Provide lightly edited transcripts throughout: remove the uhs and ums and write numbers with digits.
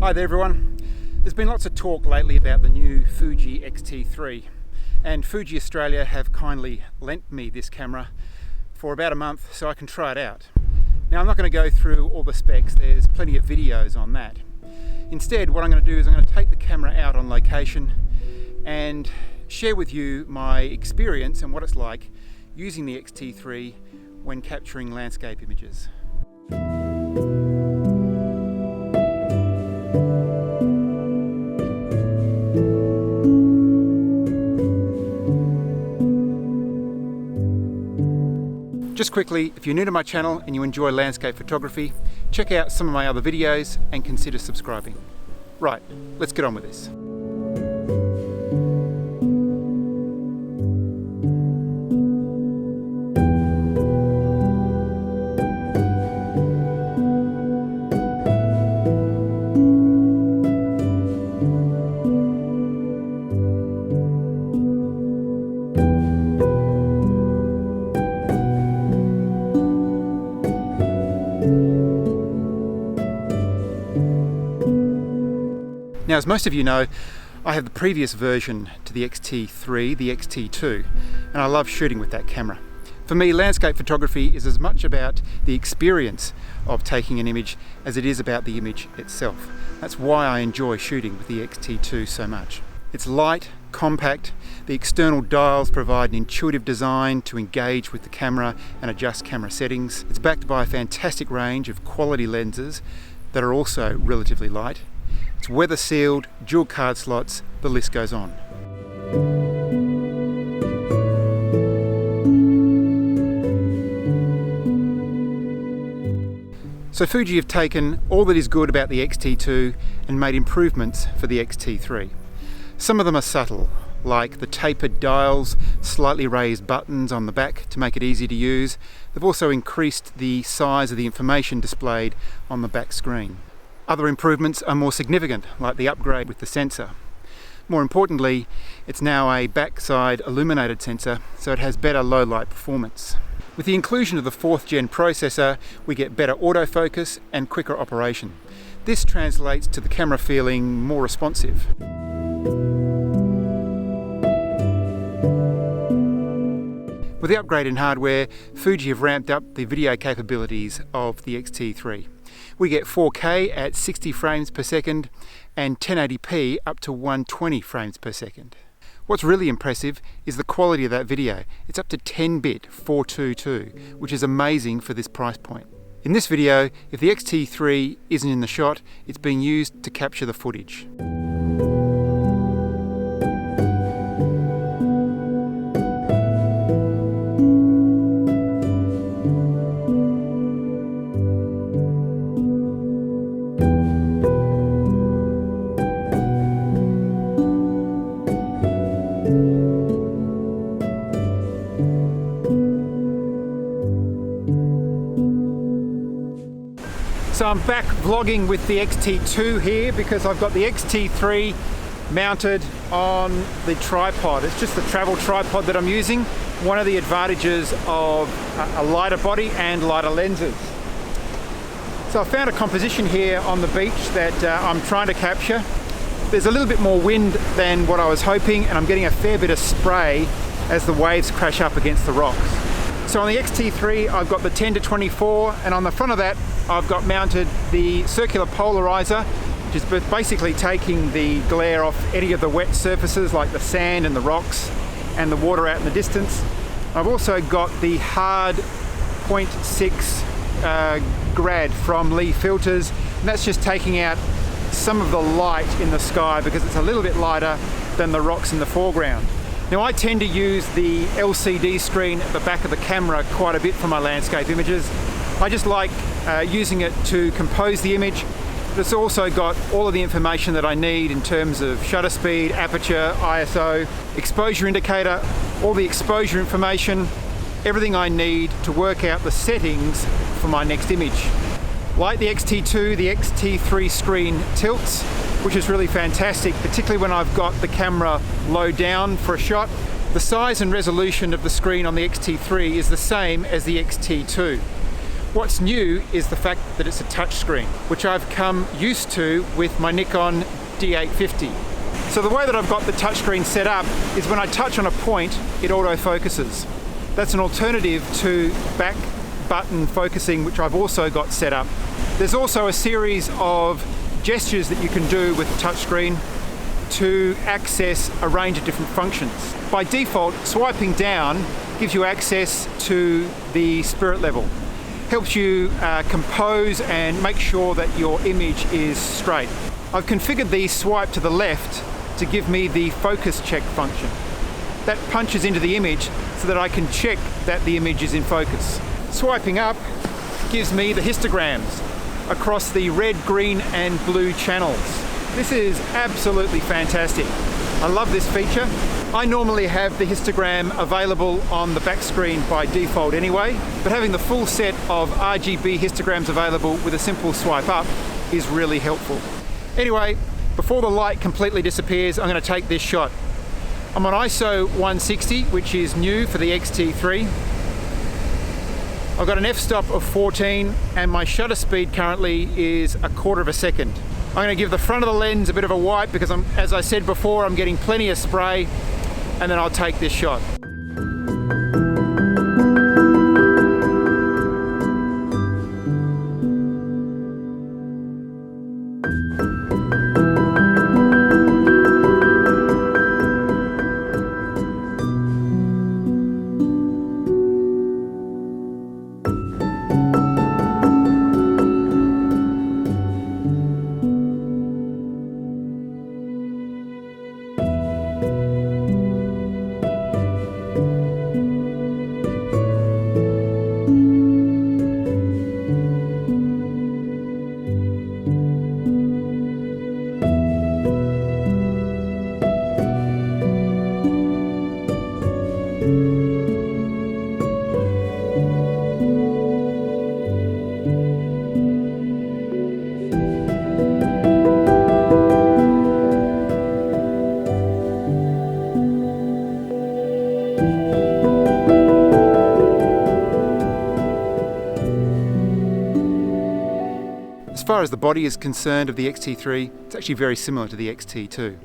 Hi there everyone. There's been lots of talk lately about the new Fuji X-T3, and Fuji Australia have kindly lent me this camera for about a month so I can try it out. Now I'm not going to go through all the specs, there's plenty of videos on that. Instead what I'm going to do is I'm going to take the camera out on location and share with you my experience and what it's like using the X-T3 when capturing landscape images. Just quickly, if you're new to my channel and you enjoy landscape photography, check out some of my other videos and consider subscribing. Right, let's get on with this. Now, as most of you know, I have the previous version to the X-T3, the X-T2, and I love shooting with that camera. For me, landscape photography is as much about the experience of taking an image as it is about the image itself. That's why I enjoy shooting with the X-T2 so much. It's light, compact, the external dials provide an intuitive design to engage with the camera and adjust camera settings. It's backed by a fantastic range of quality lenses that are also relatively light. It's weather sealed, dual card slots, the list goes on. So Fuji have taken all that is good about the X-T2 and made improvements for the X-T3. Some of them are subtle, like the tapered dials, slightly raised buttons on the back to make it easy to use. They've also increased the size of the information displayed on the back screen. Other improvements are more significant, like the upgrade with the sensor. More importantly, it's now a backside illuminated sensor, so it has better low light performance. With the inclusion of the 4th gen processor, we get better autofocus and quicker operation. This translates to the camera feeling more responsive. With the upgrade in hardware, Fuji have ramped up the video capabilities of the X-T3. We get 4K at 60 frames per second and 1080p up to 120 frames per second. What's really impressive is the quality of that video. It's up to 10-bit 422, which is amazing for this price point. In this video, if the X-T3 isn't in the shot, it's being used to capture the footage. So I'm back vlogging with the X-T2 here because I've got the X-T3 mounted on the tripod. It's just the travel tripod that I'm using. One of the advantages of a lighter body and lighter lenses. So I found a composition here on the beach that I'm trying to capture. There's a little bit more wind than what I was hoping, and I'm getting a fair bit of spray as the waves crash up against the rocks. So on the X-T3 I've got the 10-24, and on the front of that I've got mounted the circular polarizer, which is basically taking the glare off any of the wet surfaces like the sand and the rocks and the water out in the distance. I've also got the hard 0.6 grad from Lee filters, and that's just taking out some of the light in the sky because it's a little bit lighter than the rocks in the foreground. Now I tend to use the LCD screen at the back of the camera quite a bit for my landscape images. I just like using it to compose the image, but it's also got all of the information that I need in terms of shutter speed, aperture, ISO, exposure indicator, all the exposure information, everything I need to work out the settings for my next image. Like the X-T2, the X-T3 screen tilts, which is really fantastic, particularly when I've got the camera low down for a shot. The size and resolution of the screen on the X-T3 is the same as the X-T2. What's new is the fact that it's a touchscreen, which I've come used to with my Nikon D850. So the way that I've got the touchscreen set up is when I touch on a point, it autofocuses. That's an alternative to back button focusing, which I've also got set up. There's also a series of gestures that you can do with the touchscreen to access a range of different functions. By default, swiping down gives you access to the spirit level. Helps you compose and make sure that your image is straight. I've configured the swipe to the left to give me the focus check function. That punches into the image so that I can check that the image is in focus. Swiping up gives me the histograms across the red, green and blue channels. This is absolutely fantastic. I love this feature. I normally have the histogram available on the back screen by default anyway, but having the full set of RGB histograms available with a simple swipe up is really helpful. Anyway, before the light completely disappears, I'm going to take this shot. I'm on ISO 160, which is new for the X-T3. I've got an f-stop of 14 and my shutter speed currently is 1/4 of a second. I'm going to give the front of the lens a bit of a wipe because as I said before, I'm getting plenty of spray, and then I'll take this shot. As far as the body is concerned of the X-T3, it's actually very similar to the X-T2.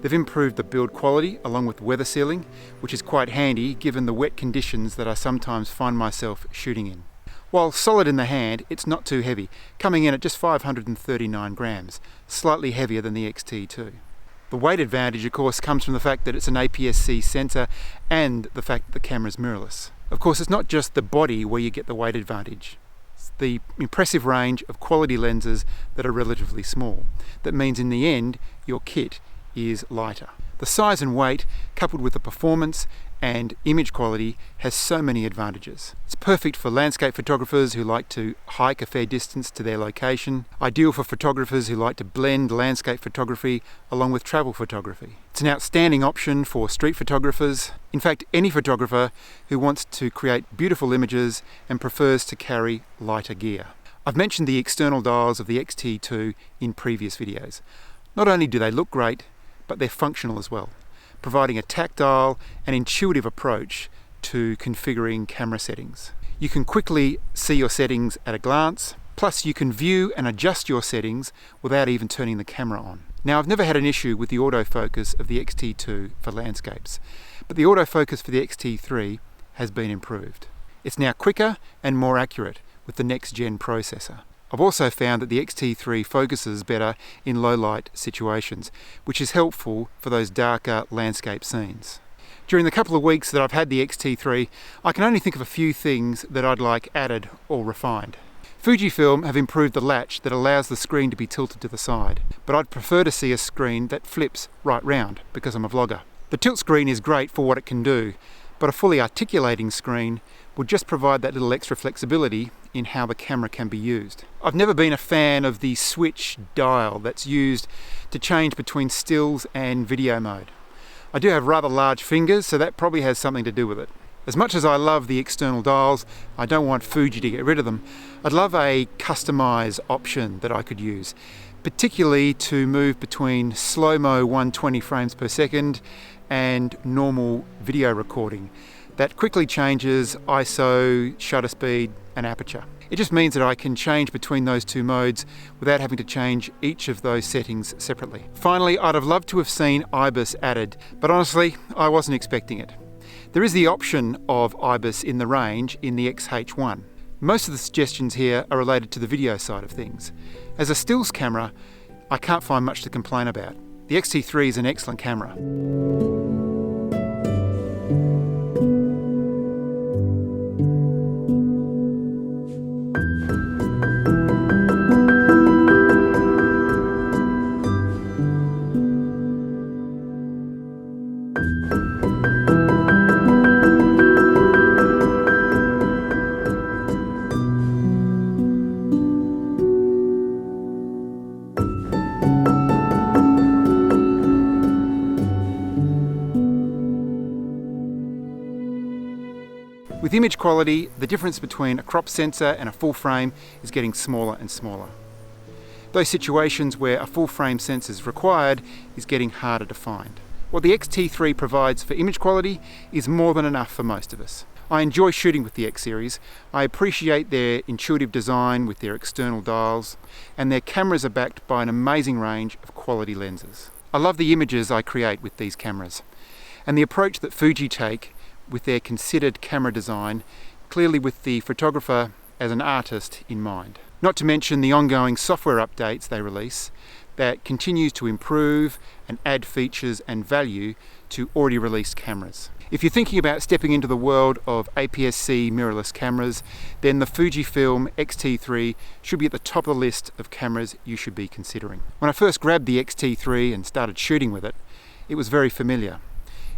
They've improved the build quality along with weather sealing, which is quite handy given the wet conditions that I sometimes find myself shooting in. While solid in the hand, it's not too heavy, coming in at just 539 grams, slightly heavier than the X-T2. The weight advantage, of course, comes from the fact that it's an APS-C sensor and the fact that the camera's mirrorless. Of course, it's not just the body where you get the weight advantage. It's the impressive range of quality lenses that are relatively small. That means in the end, your kit is lighter. The size and weight, coupled with the performance and image quality, has so many advantages. It's perfect for landscape photographers who like to hike a fair distance to their location, ideal for photographers who like to blend landscape photography along with travel photography. It's an outstanding option for street photographers, in fact any photographer who wants to create beautiful images and prefers to carry lighter gear. I've mentioned the external dials of the X-T2 in previous videos. Not only do they look great, but they're functional as well, providing a tactile and intuitive approach to configuring camera settings. You can quickly see your settings at a glance, plus you can view and adjust your settings without even turning the camera on. Now, I've never had an issue with the autofocus of the X-T2 for landscapes, but the autofocus for the X-T3 has been improved. It's now quicker and more accurate with the next-gen processor. I've also found that the X-T3 focuses better in low light situations, which is helpful for those darker landscape scenes. During the couple of weeks that I've had the X-T3, I can only think of a few things that I'd like added or refined. Fujifilm have improved the latch that allows the screen to be tilted to the side, but I'd prefer to see a screen that flips right round because I'm a vlogger. The tilt screen is great for what it can do, but a fully articulating screen would just provide that little extra flexibility in how the camera can be used. I've never been a fan of the switch dial that's used to change between stills and video mode. I do have rather large fingers, so that probably has something to do with it. As much as I love the external dials, I don't want Fuji to get rid of them. I'd love a customize option that I could use, particularly to move between slow-mo 120 frames per second and normal video recording. That quickly changes ISO, shutter speed and aperture. It just means that I can change between those two modes without having to change each of those settings separately. Finally, I'd have loved to have seen IBIS added, but honestly, I wasn't expecting it. There is the option of IBIS in the range in the XH1. Most of the suggestions here are related to the video side of things. As a stills camera, I can't find much to complain about. The X-T3 is an excellent camera. With image quality, the difference between a crop sensor and a full frame is getting smaller and smaller. Those situations where a full frame sensor is required is getting harder to find. What the X-T3 provides for image quality is more than enough for most of us. I enjoy shooting with the X series. I appreciate their intuitive design with their external dials, and their cameras are backed by an amazing range of quality lenses. I love the images I create with these cameras, and the approach that Fuji take with their considered camera design, clearly with the photographer as an artist in mind. Not to mention the ongoing software updates they release that continues to improve and add features and value to already released cameras. If you're thinking about stepping into the world of APS-C mirrorless cameras, then the Fujifilm X-T3 should be at the top of the list of cameras you should be considering. When I first grabbed the X-T3 and started shooting with it, it was very familiar.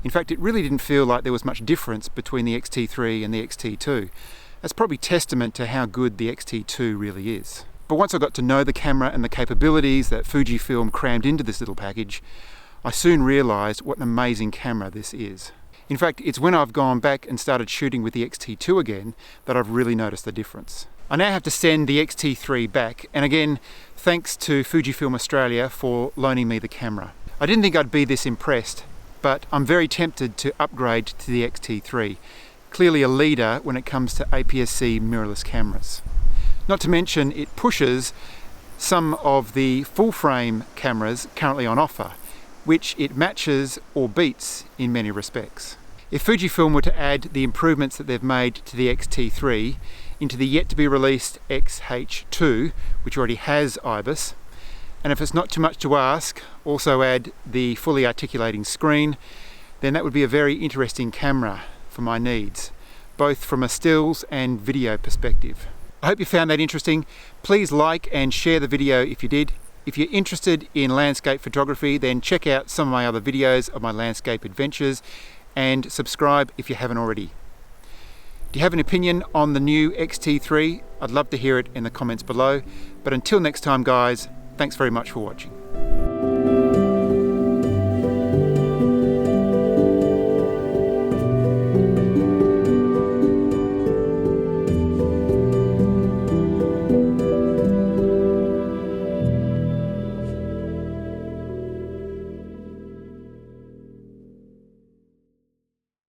In fact, it really didn't feel like there was much difference between the X-T3 and the X-T2. That's probably testament to how good the X-T2 really is. But once I got to know the camera and the capabilities that Fujifilm crammed into this little package, I soon realised what an amazing camera this is. In fact, it's when I've gone back and started shooting with the X-T2 again that I've really noticed the difference. I now have to send the X-T3 back, and again, thanks to Fujifilm Australia for loaning me the camera. I didn't think I'd be this impressed, but I'm very tempted to upgrade to the X-T3, clearly a leader when it comes to APS-C mirrorless cameras. Not to mention it pushes some of the full frame cameras currently on offer, which it matches or beats in many respects. If Fujifilm were to add the improvements that they've made to the X-T3 into the yet to be released XH2, which already has IBIS, and if it's not too much to ask, also add the fully articulating screen, then that would be a very interesting camera for my needs, both from a stills and video perspective. I hope you found that interesting. Please like and share the video if you did. If you're interested in landscape photography, then check out some of my other videos of my landscape adventures and subscribe if you haven't already. Do you have an opinion on the new X-T3? I'd love to hear it in the comments below. But until next time, guys, thanks very much for watching.